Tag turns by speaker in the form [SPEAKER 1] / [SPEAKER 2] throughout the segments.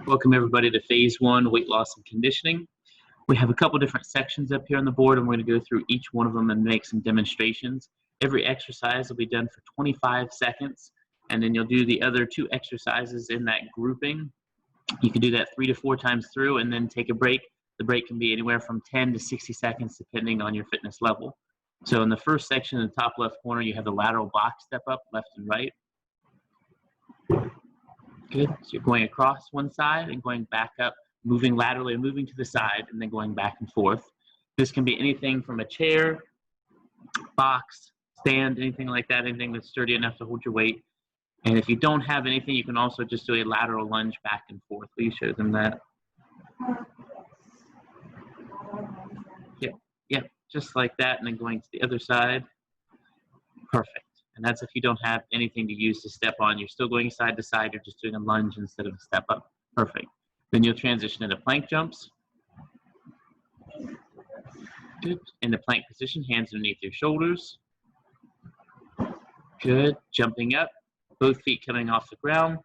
[SPEAKER 1] Welcome everybody to phase one, weight loss and conditioning. We have a couple different sections up here on the board and we're going to go through each one of them and make some demonstrations. Every exercise will be done for 25 seconds and then you'll do the other two exercises in that grouping. You can do that 3 to 4 times through and then take a break. The break can be anywhere from 10 to 60 seconds depending on your fitness level. So in the first section in the top left corner you have the lateral box step up, left and right. Good. So you're going across one side and going back up, moving laterally and moving to the side and then going back and forth. This can be anything from a chair, box, stand, anything like that, anything that's sturdy enough to hold your weight. And if you don't have anything, you can also just do a lateral lunge back and forth. Will you show them that? Yep, just like that, and then going to the other side. Perfect. And that's if you don't have anything to use to step on. You're still going side to side. You're just doing a lunge instead of a step up. Perfect. Then you'll transition into plank jumps. Good. In the plank position, hands underneath your shoulders. Good. Jumping up, both feet coming off the ground.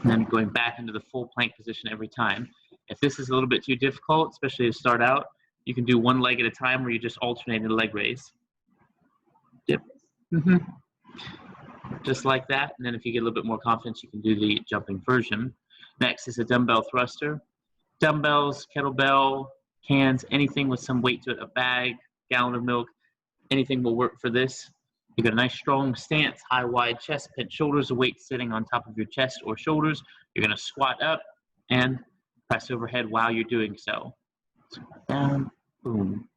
[SPEAKER 1] And then going back into the full plank position every time. If this is a little bit too difficult, especially to start out, you can do one leg at a time where you just alternate the leg raise. Yep. Just like that, and then if you get a little bit more confidence, you can do the jumping version. Next is a dumbbell thruster. Dumbbells, kettlebell, cans, anything with some weight to it, a bag, gallon of milk, anything will work for this. You got a nice strong stance, high wide chest, pinch shoulders, the weight sitting on top of your chest or shoulders. You're going to squat up and press overhead while you're doing so. Down, boom,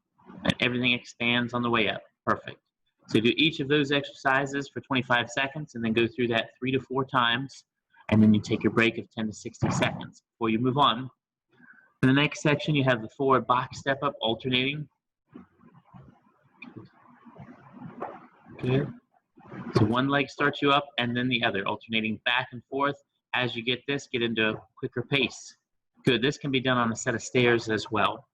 [SPEAKER 1] and everything expands on the way up. Perfect. So do each of those exercises for 25 seconds and then go through that 3 to 4 times. And then you take your break of 10 to 60 seconds before you move on. In the next section, you have the forward box step up alternating. Good. So one leg starts you up and then the other, alternating back and forth. As you get this, get into a quicker pace. Good. This can be done on a set of stairs as well.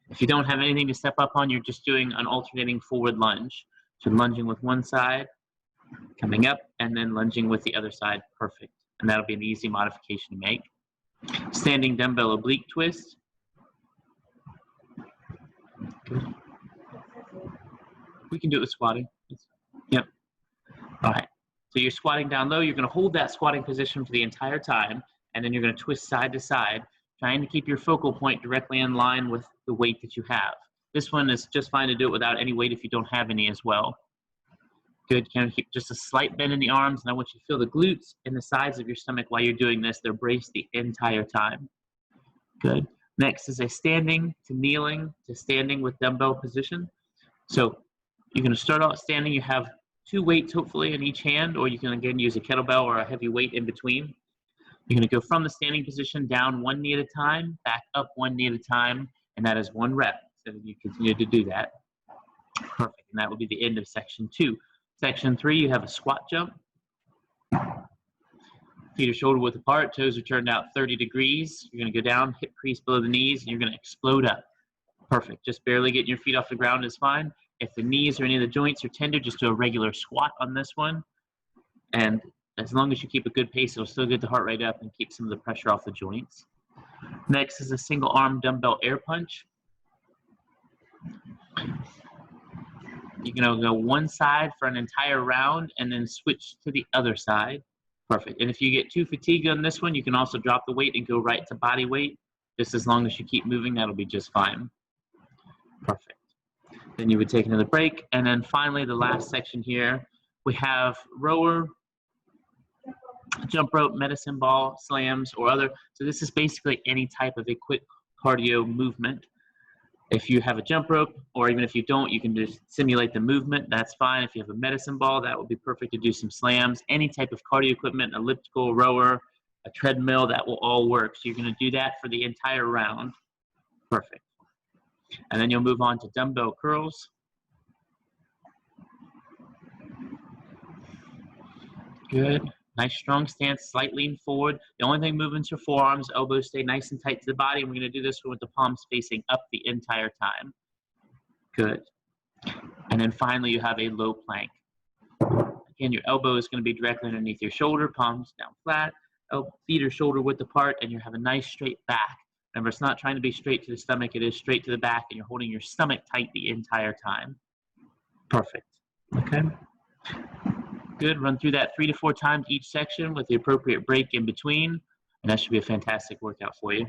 [SPEAKER 1] If you don't have anything to step up on, you're just doing an alternating forward lunge. So lunging with one side, coming up, and then lunging with the other side. Perfect. And that'll be an easy modification to make. Standing dumbbell oblique twist. Good. We can do it with squatting. Yep. All right. So you're squatting down low. You're going to hold that squatting position for the entire time, and then you're going to twist side to side, trying to keep your focal point directly in line with the weight that you have. This one is just fine to do it without any weight if you don't have any as well. Good. Kind of keep just a slight bend in the arms, and I want you to feel the glutes and the sides of your stomach while you're doing this. They're braced the entire time. Good. Next is a standing to kneeling to standing with dumbbell position. So you're going to start out standing. You have 2 weights hopefully in each hand, or you can again use a kettlebell or a heavy weight in between. You're going to go from the standing position down 1 knee at a time, back up 1 knee at a time, and that is 1 rep. So you continue to do that. Perfect. And that will be the end of section 2. Section 3, you have a squat jump. Feet are shoulder width apart, toes are turned out 30 degrees. You're going to go down, hip crease below the knees, and you're going to explode up. Perfect. Just barely getting your feet off the ground is fine. If the knees or any of the joints are tender, just do a regular squat on this one. And as long as you keep a good pace, it'll still get the heart rate up and keep some of the pressure off the joints. Next is a single arm dumbbell air punch. You can go one side for an entire round and then switch to the other side. Perfect. And if you get too fatigued on this one, you can also drop the weight and go right to body weight. Just as long as you keep moving, that'll be just fine. Perfect. Then you would take another break. And then finally, the last section here, we have rower, jump rope, medicine ball, slams, or other. So this is basically any type of a quick cardio movement. If you have a jump rope, or even if you don't, you can just simulate the movement. That's fine. If you have a medicine ball, that would be perfect to do some slams. Any type of cardio equipment, elliptical, rower, a treadmill, that will all work. So you're going to do that for the entire round. Perfect. And then you'll move on to dumbbell curls. Good. Nice strong stance, slight lean forward. The only thing moving is your forearms, elbows stay nice and tight to the body. And we're going to do this with the palms facing up the entire time. Good. And then finally, you have a low plank. Again, your elbow is going to be directly underneath your shoulder, palms down flat. feet are shoulder width apart, and you have a nice straight back. Remember, it's not trying to be straight to the stomach, it is straight to the back, and you're holding your stomach tight the entire time. Perfect. Okay. Good. Run through that 3 to 4 times each section with the appropriate break in between, and that should be a fantastic workout for you.